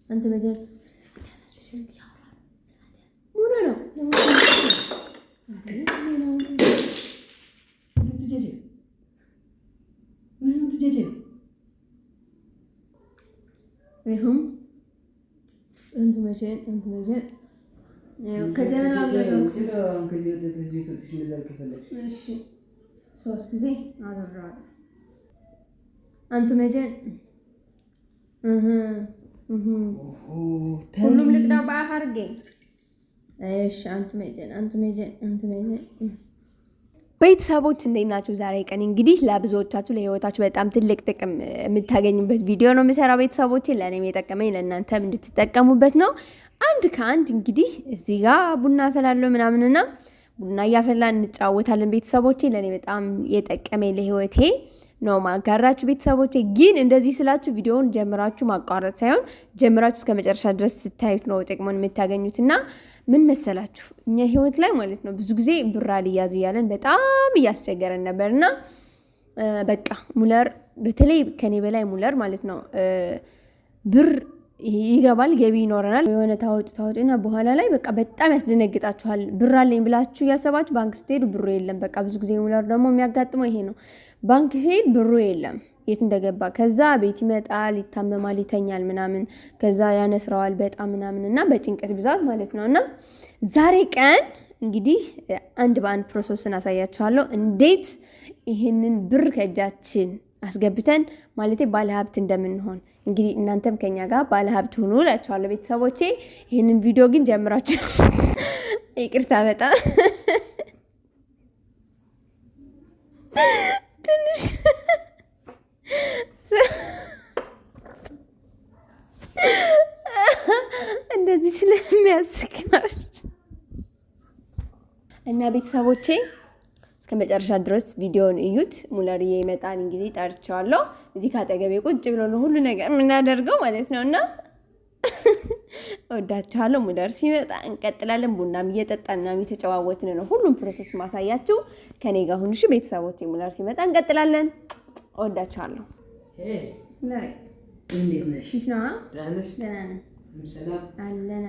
አንተ መጀመር ሙሉ ነው ይሁን አንተ መጀመር ከደህና እሺ ሶስት ጊዜ አዘራለሁ አንተ መጀመር ሁሉም ልቅዳው በአፍ አድርጌ እሺ አንተ መጀን ቤተሰቦች እንዴት ናችሁ? ዛሬ ቀን እንግዲህ ለብዙዎቻችሁ ለህይወታችሁ በጣም ትልቅ ጥቅም የምታገኙበት ቪዲዮ ነው የምሰራው። ቤተሰቦቼ ለእኔም የጠቀመኝ ለእናንተም እንድትጠቀሙበት ነው። አንድ ከአንድ እንግዲህ እዚህ ጋር ቡና አፈላለሁ ምናምንና ቡና እያፈላን እንጫወታለን። ቤተሰቦቼ ለእኔ በጣም የጠቀመኝ ለህይወቴ ነው ማጋራችሁ። ቤተሰቦቼ ግን እንደዚህ ስላችሁ ቪዲዮውን ጀምራችሁ ማቋረጥ ሳይሆን ጀምራችሁ እስከ መጨረሻ ድረስ ስታዩት ነው ጥቅሙን የምታገኙትና ምን መሰላችሁ እኛ ህይወት ላይ ማለት ነው ብዙ ጊዜ ብር አልያዝ እያለን በጣም እያስቸገረን ነበርና በቃ ሙለር በተለይ ከኔ በላይ ሙለር ማለት ነው ብር ይገባል ገቢ ይኖረናል የሆነ ታወጡና በኋላ ላይ በቃ በጣም ያስደነግጣችኋል። ብር አለኝ ብላችሁ ያሰባችሁ ባንክ ስትሄዱ ብሩ የለም። በቃ ብዙ ጊዜ ሙለር ደግሞ የሚያጋጥመው ይሄ ነው። ባንክ ሲሄድ ብሩ የለም የት እንደገባ። ከዛ ቤት ይመጣል፣ ይታመማል፣ ይተኛል ምናምን፣ ከዛ ያነስረዋል በጣም ምናምንና በጭንቀት ብዛት ማለት ነውና ዛሬ ቀን እንግዲህ አንድ በአንድ ፕሮሰስን አሳያችኋለሁ እንዴት ይሄንን ብር ከእጃችን አስገብተን ማለት ባለሀብት እንደምንሆን። እንግዲህ እናንተም ከኛ ጋር ባለሀብት ሁኑ እላችኋለሁ ቤተሰቦቼ። ይሄንን ቪዲዮ ግን ጀምራችሁ ይቅርታ በጣም ትንሽ እንደዚህ ስለሚያስክናሽ እና ቤተሰቦቼ እስከ መጨረሻ ድረስ ቪዲዮውን እዩት። ሙለርዬ ይመጣል እንግዲህ ጠርቻለሁ። እዚህ ካጠገቤ ቁጭ ብሎ ነው ሁሉ ነገር የምናደርገው ማለት ነውና ወዳችኋለሁ። ሙለር ሲመጣ እንቀጥላለን። ቡናም እየጠጣን ነው የተጨዋወትን ነው። ሁሉም ፕሮሰስ ማሳያችሁ ከኔ ጋር ሁኑ እሺ ቤተሰቦቼ። ሙለር ሲመጣ እንቀጥላለን። ወዳችኋለሁ። ሙለር እንዴት ነሽ? ይስና ዳንስ ደናነ ሰላም አለን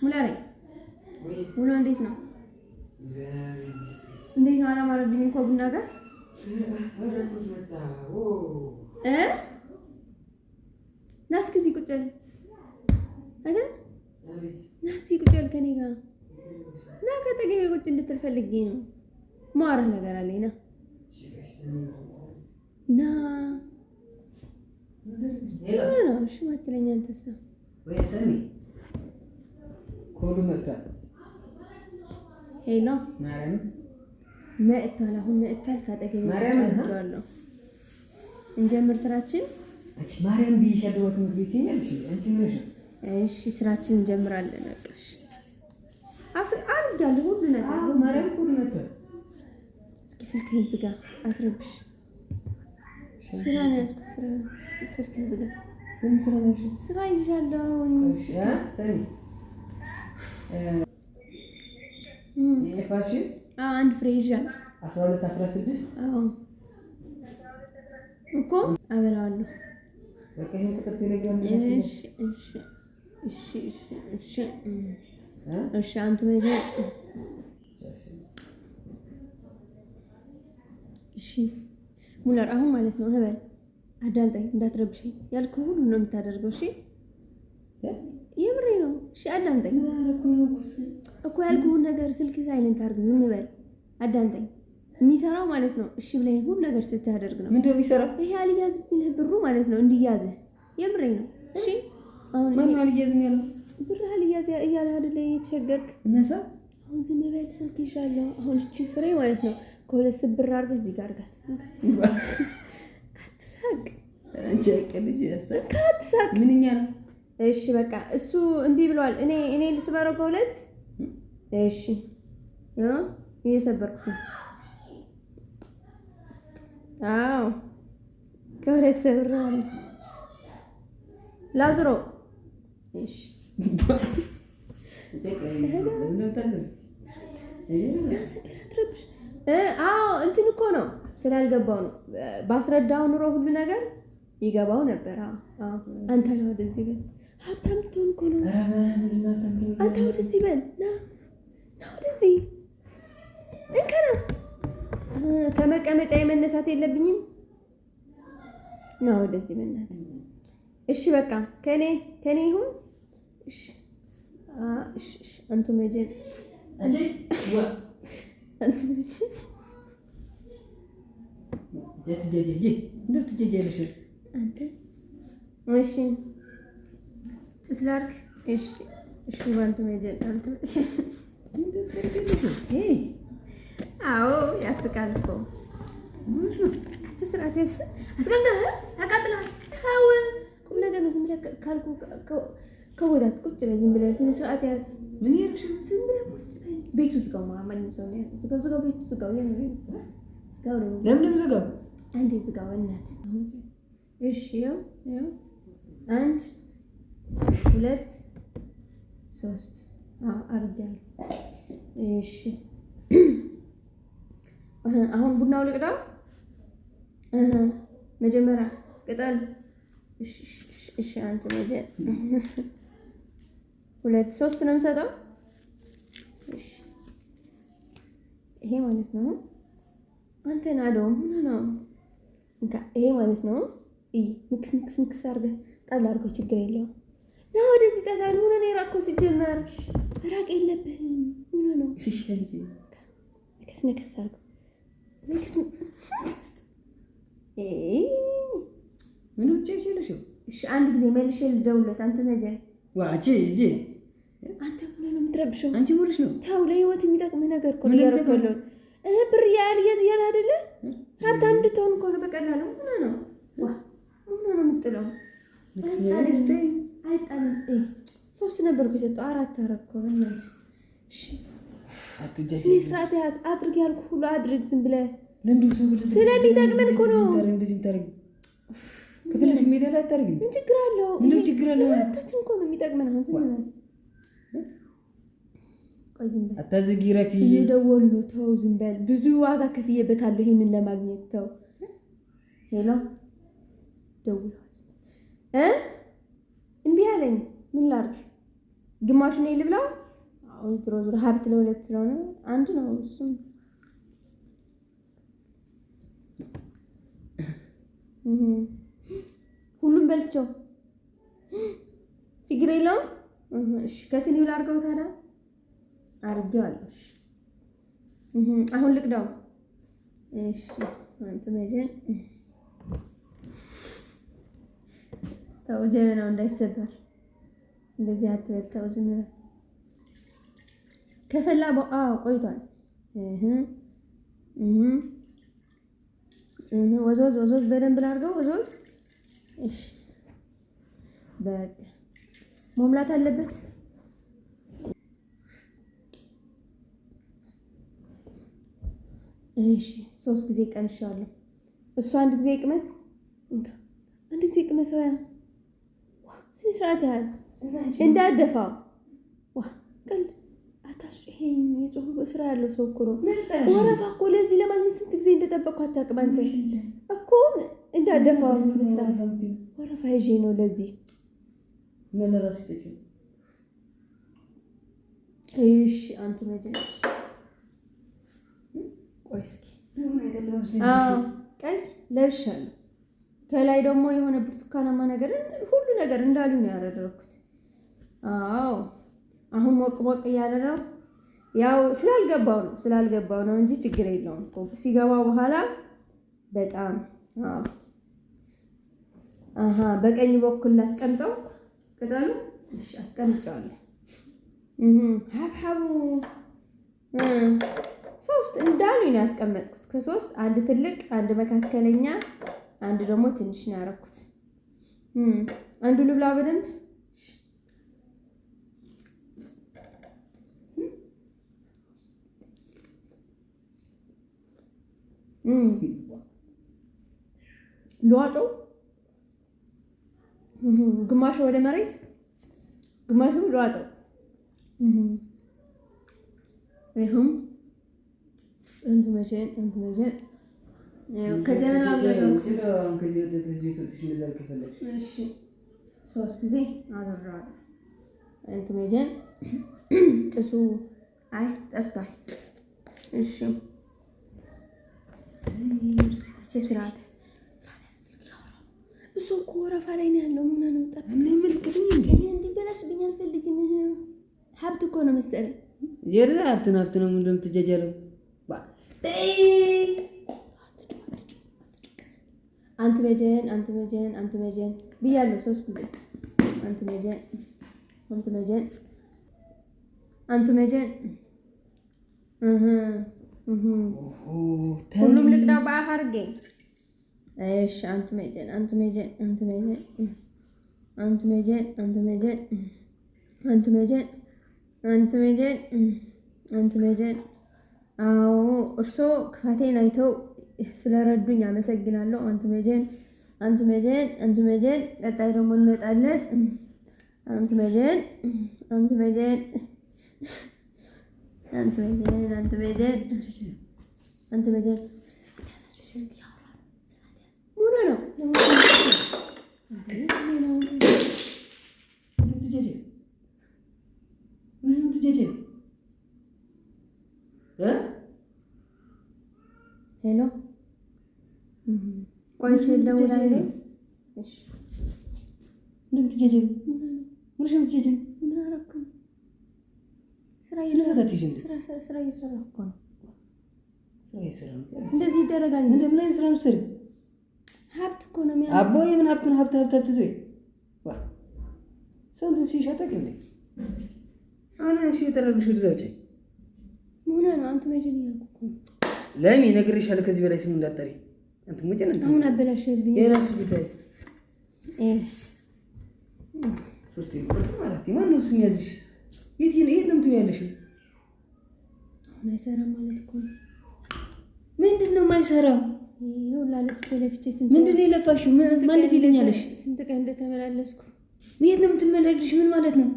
ሙለር ውሎ እንዴት ነው? እንዴት ነው? አላማረብኝ እንኳ ቡና ጋር ናስኪ እዚህ ቁጭ በል አይደል? ናስኪ ቁጭ በል ከኔ ጋር ና ከጠገቤ ቁጭ እንድትል ፈልጌ ነው። ማውራት ነገር አለኝ ና ና ነው እሺ ማትለኝ አንተስ ነው ወይ ሰኒ ኮሉ መጣ ሄሎ ማርያም መጥቷል። አሁን መጥቷል። ካጠገቤ መጥቷል። እንጀምር ስራችን። እሺ ማርያም ቢሸደውት ምትቤት ይኛልሽ አንቺ ነሽ። እሺ ስራችን እንጀምራለን። በቃሽ አርጋለሁ ሁሉ ነገር ማርያም ኮሉ መጥቷል። እስኪ ስልክህን ዝጋ አትረብሽ። ስራ ነው ያስኩት። ስልክህን ዝጋ። ምን ስራ ነው? ስራ ይዣለሁ። ሰኒ የፋሽን አንድ ፍሬ ይዣለሁ 12 16 እኮ አበላዋለሁ። በቃ ይሄን ቁጥር ቴሌግራም እሺ አንተ መጀ እሺ ሙለር አሁን ማለት ነው ህበል አዳምጠኝ እንዳትረብሽኝ ያልኩህ ሁሉ ነው የምታደርገው እሺ የምሬ ነው እሺ አዳምጠኝ እኮ ያልኩህን ነገር ስልክ ሳይለንት አድርግ ዝም በል አዳምጠኝ የሚሰራው ማለት ነው እሺ ብለህ ሁሉ ነገር ስታደርግ ነው ምንድነው የሚሰራው ይሄ አልያዝብኝ ብሩ ማለት ነው እንዲያዝህ የምሬ ነው እሺ አሁን ማን አልያዝም ያለው ብር አልያዝ እያለ አይደለ የተሸገርክ እነሳ አሁን ዝም በል ስልክ ይሻላል አሁን እቺ ፍሬ ማለት ነው ከሁለት ብር አድርገህ እዚህ ጋር አድርጋት አትሳቅ አንቺ ያቀልጅ ያሳቅ አትሳቅ ምንኛ ነው እሺ በቃ እሱ እንቢ ብሏል እኔ ልስበረው ከሁለት እሺ እየሰበርኩ አዎ ከሁለት ሰብራለሁ ላዝሮ እሺ አዎ እንትን እኮ ነው ስላልገባው ነው። ባስረዳው ኑሮ ሁሉ ነገር ይገባው ነበር። አንተ ነው ወደዚህ በል ሀብታም ትሆን እኮ ነው። አንተ ወደዚህ በል ና ወደዚህ እንከና ከመቀመጫ የመነሳት የለብኝም። ና ወደዚህ በእናት እሺ፣ በቃ ከኔ ይሁን። እሺ አንቱ መጀን አንተ እሺ ትስላርክ እሺ ባንቱ መጀን አንተ አዎ ያስቃል እኮ አትስራት አስቀምጠህ አቃጥለሃል። ታው ቁም ነገር ነው። ዝም ብለህ ካልኩ ከወዳት ቁጭ ላይ ዝም ብለህ ስነ ስርዓት ያዝ። ምን ይርሽ ዝም ብለህ ቁጭ ላይ ቤቱ ዝጋው። ማንም ሰው ነው ዝጋው ቤቱ ዝጋው። ዝጋው ነው። ለምን ዝጋው? አንዴ ዝጋው እናት። እሺ ያው 1 2 3 አርጋለሁ። እሺ አሁን ቡናው ልቅዳው። መጀመሪያ ቅጠል። እሺ አንተ መጀን 2 3 ነው የምሰጠው። እሺ ይሄ ማለት ነው አንተ ናደው ምን ነው እንካ። ይሄ ማለት ነው ንክስ አድርገህ ጣል አድርገው። ችግር የለውም። ና ወደዚህ ጠጋል። ምን ነው የራቀው? ሲጀመር ራቅ የለብህም። ምን ነው እሺ እንጂ ንክስ አድርገው። ምን ትጨጭለሽ? እሺ አንድ ጊዜ መልሼ ልደውልለት። አንተ ነጀን ዋጂ አንተ ምን ነው የምትረብሸው? አንቺ ሙልሽ ነው። ተው፣ ለህይወት የሚጠቅምህ ነገር እኮ ነው ያረከለው። ብር ያልያዝ አይደለ? ሀብታም እንድትሆን እኮ ነው በቀላሉ። ምን ነው የምጥለው? አይጣልም። 3 ነበር እኮ የሰጠው 4 አደረኩ። በእናትህ እሺ ስነ ስርዓት ያዝ። አድርግ ያልኩህ ሁሉ አድርግ። ዝም ብለህ ስለሚጠቅመን እኮ ነው። ከፈለግሽ ሜዳ ላይ አታርጊም። ምን ችግር አለው? ምን ችግር አለው? ሁለታችን እኮ ነው የሚጠቅመን። አሁን ዝም ብለህ ቆይ፣ ዝም በል አታዝጊ። ረፊ እየደወሉ ተው፣ ዝም በል። ብዙ ዋጋ ከፍዬበታለሁ ይሄንን ለማግኘት። ተው። ሄሎ ደውል። እምቢ አለኝ። ምን ላድርግ? ግማሹን ልብላው። አሁን ዞሮ ሀብት ለሁለት ስለሆነ አንድ ነው እሱም። ሁሉም በልቼው ችግር የለውም። እሺ ከስኒው ላድርገው ታዲያ። አድርጌዋለሁ። እሺ አሁን ልቅዳው። እሺ አንተ መጀን ተው፣ ጀበናው እንዳይሰበር እንደዚህ አትበል። ተው ዝም ብለህ ከፈላ ቆይቷል። ወዝወዝ በደንብ ላድርገው። ወዝወዝ። እሺ በቃ መሙላት አለበት። እሺ 3 ጊዜ ቀምሻለሁ። እሱ አንድ ጊዜ ቅመስ። አንድ ጊዜ ቅመሰው። ያ ስነ ስርዓት ያዝ እንዳደፋው። ቀልድ አታስጨኝ። የጽሁፍ ስራ ያለው ሰው እኮ ነው። ወረፋ እኮ ለዚህ ለማግኘት ስንት ጊዜ እንደጠበቅኩ አታውቅም አንተ እኮ። እንዳደፋው ስነ ስርዓት ወረፋ ይዤ ነው ለዚህ። እሺ አንተ መጀመሪያ ቆይ እስኪ ቀይ ለብሻለሁ። ከላይ ደግሞ የሆነ ብርቱካናማ ነገር ሁሉ ነገር እንዳሉ ነው ያደረኩት። አዎ አሁን ሞቅ እያለ ነው። ያው ስላልገባው ነው እንጂ ችግር የለውም እኮ ሲገባው በኋላ በጣም በቀኝ በኩል ላስቀምጠው ቅጠሉ። እሺ አስቀምጫለሁ። ሀብሀቡ 3 እንዳሉኝ ነው ያስቀመጥኩት። ከ3 አንድ ትልቅ፣ አንድ መካከለኛ፣ አንድ ደግሞ ትንሽ ነው ያደረኩት። አንዱ ልብላ በደንብ። ልዋጠው። ግማሹ ወደ መሬት፣ ግማሹ ልዋጠው። ይሁን እንት መቼን ከጀበና እሺ 3 ጊዜ አዘራዋለሁ። እንትን መጀን ጥሱ አይ ጠፍቷል። እሺ ስርዓት እሱ እኮ ወረፋ ላይ ነው ያለው። ምን ነው ጠብ ምን ምልክትኝ እንዲበላሽብኝ አልፈልግም። ሀብት እኮ ነው መሰለኝ። የርዛ ሀብት ነው ምንድነው የምትጀጀረው? አንተ መጀን ብያለሁ 3 ጊዜ አንተ መጀን ሁሉም ልቅዳው በአፍ አድርጌ። እሺ አንተ መጀን አዎ እርሶ ክፋቴን አይተው ስለረዱኝ አመሰግናለሁ። አንተ መጀን ቀጣይ ደግሞ እንመጣለን። አንተ መጀን ሙሉ ነው ሄሎ ቆንጆ ደውላለሁ። እሺ እንደምትጀጀ ምን አደረኩ? ስራ እየሰራሁ እኮ ነው። እንደዚህ ይደረጋል? እንደምን አይነት ስራ ነው? ሀብት እኮ ነው የሚያ አቦዬ ምን ሀብት ነው? ሀብት ትይ ሰው እንትን ሲሸጠቅ እንዴ አሁን እሺ የተረብሽ ልዛውጪ ምን ነው አንተ መጀን ያልኩ እኮ ለሚ ነግሬሻለሁ። ከዚህ በላይ ስሙ እንዳትጠሪ አንተ ሙጭን እንትን አሁን አበላሽብኝ። የራስ ጉዳይ ሶስት ይቆጥ ማለት ማን ነው ስም ያዝሽ? የት ነው ትያለሽ? አሁን አይሰራም ማለት እኮ ነው። ምንድነው የማይሰራው? ይኸው ለፍቼ ስንት ምንድነው የለፋሽው? ማለት ይለኛለሽ? ስንት ቀን እንደተመላለስኩ የት ነው የምትመላለሽ? ምን ማለት ነው?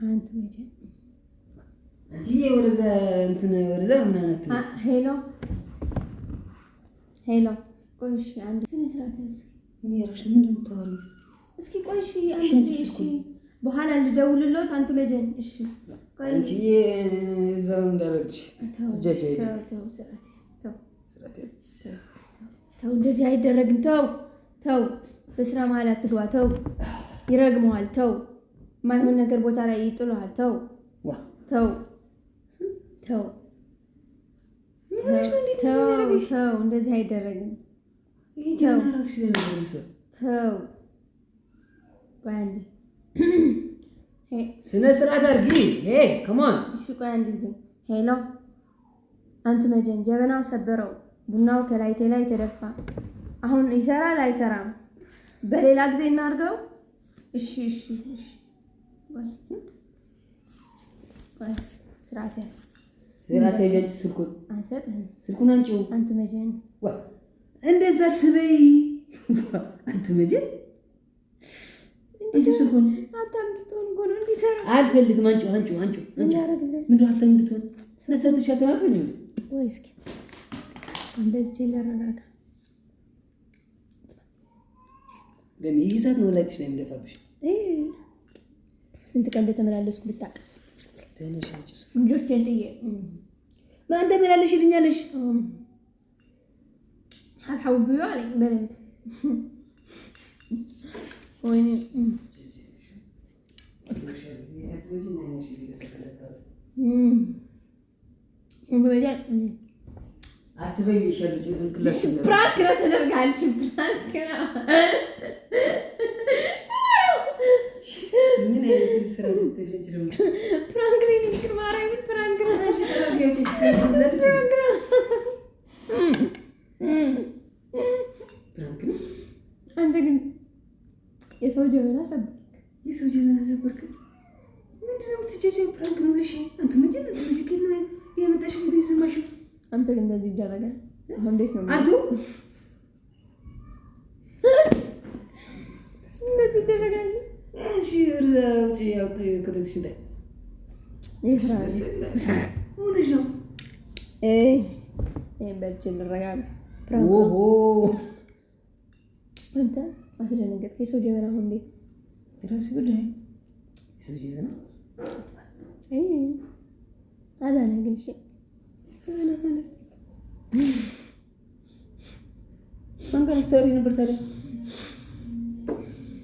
አንተ መጀን አንቺ ወደዛ ምን አይነት ሄሎ ቆይሽ አንድ ስነ ስርዓት ያዝ። ምን ያረሽ? ምንድነው የምታወሪው? እስኪ ቆይሽ አንድ እሺ በኋላ እንድደውልልዎት አንተ መጀን እሺ አንቺ እዛው እንዳረግሽ ተው እንደዚህ አይደረግም። ተው በስራ መሀል አትግባ። ተው ይረግመዋል። ተው የማይሆን ነገር ቦታ ላይ ይጥለዋል። ተው እንደዚህ አይደረግም። ተው ስነ ስርዓት አድርጊ። ከማን እሺ ቆይ አንድ ጊዜ ሄሎ አንተ መጀን ጀበናው ሰበረው። ቡናው ከላይቴ ላይ ተደፋ። አሁን ይሰራል አይሰራም? በሌላ ጊዜ እናድርገው። እሺ ስርዓት ያዝ። ስርዓት ያዥ። ስልኩን አንቺው አንተ መጀን እንደዛ ትበይ። አንተ መጀን እንዴ ስልኩን አታምጥቶን ጎን እንዲሰራ አልፈልግም። አንቺው ምንድነው አታምጥቶን ስለሰጥሽ አታማፈኝ ወይ? እስኪ እንደዚህ ለረጋጋ ለምን ይዛት ነው ላይትሽ ላይ እንደፋብሽ? ስንት ቀን እንደተመላለስኩ ብታውቅ። ተነሻጭ ልጆች እንጥዬ ማን እንደመላለሽ ይልኛለሽ? አልሐውብዩ አለኝ በደንብ ወይኔ አትበይ ይሻልሽ። እንክላስ ፕራንክ ነው ተደርጋለሽ። ምን አይነት ስራ ተጀምሮ ፕራንክ ነው ንግር ማራይ ፕራንክ ነው አንተ ግን የሰው ጀበና ሰበርክ። ምንድነው የምትጀጀው? ፕራንክ ነው ልሽ አንተ ምንድን ነው ትጅከኝ ነው የመጣሽ ግን ይሰማሽው? አንተ ግን እንደዚህ ይደረጋል? አሁን እንዴት ነው አንተ እንደዚህ ይደረጋል? እሺ ወርዛውጪ ያው ከተሽ እንደ ይፍራስ ሙሉሽ ነው ይሄን በልቼ ልረጋጋ። ኦሆ አንተ አስደነገጥከኝ። የሰው ጀበና አሁን እንዴት የራስህ ጉዳይ። የሰው ጀበና አዛና ግን እሺ ማን ጋር ስታወሪ ነበር ታዲያ?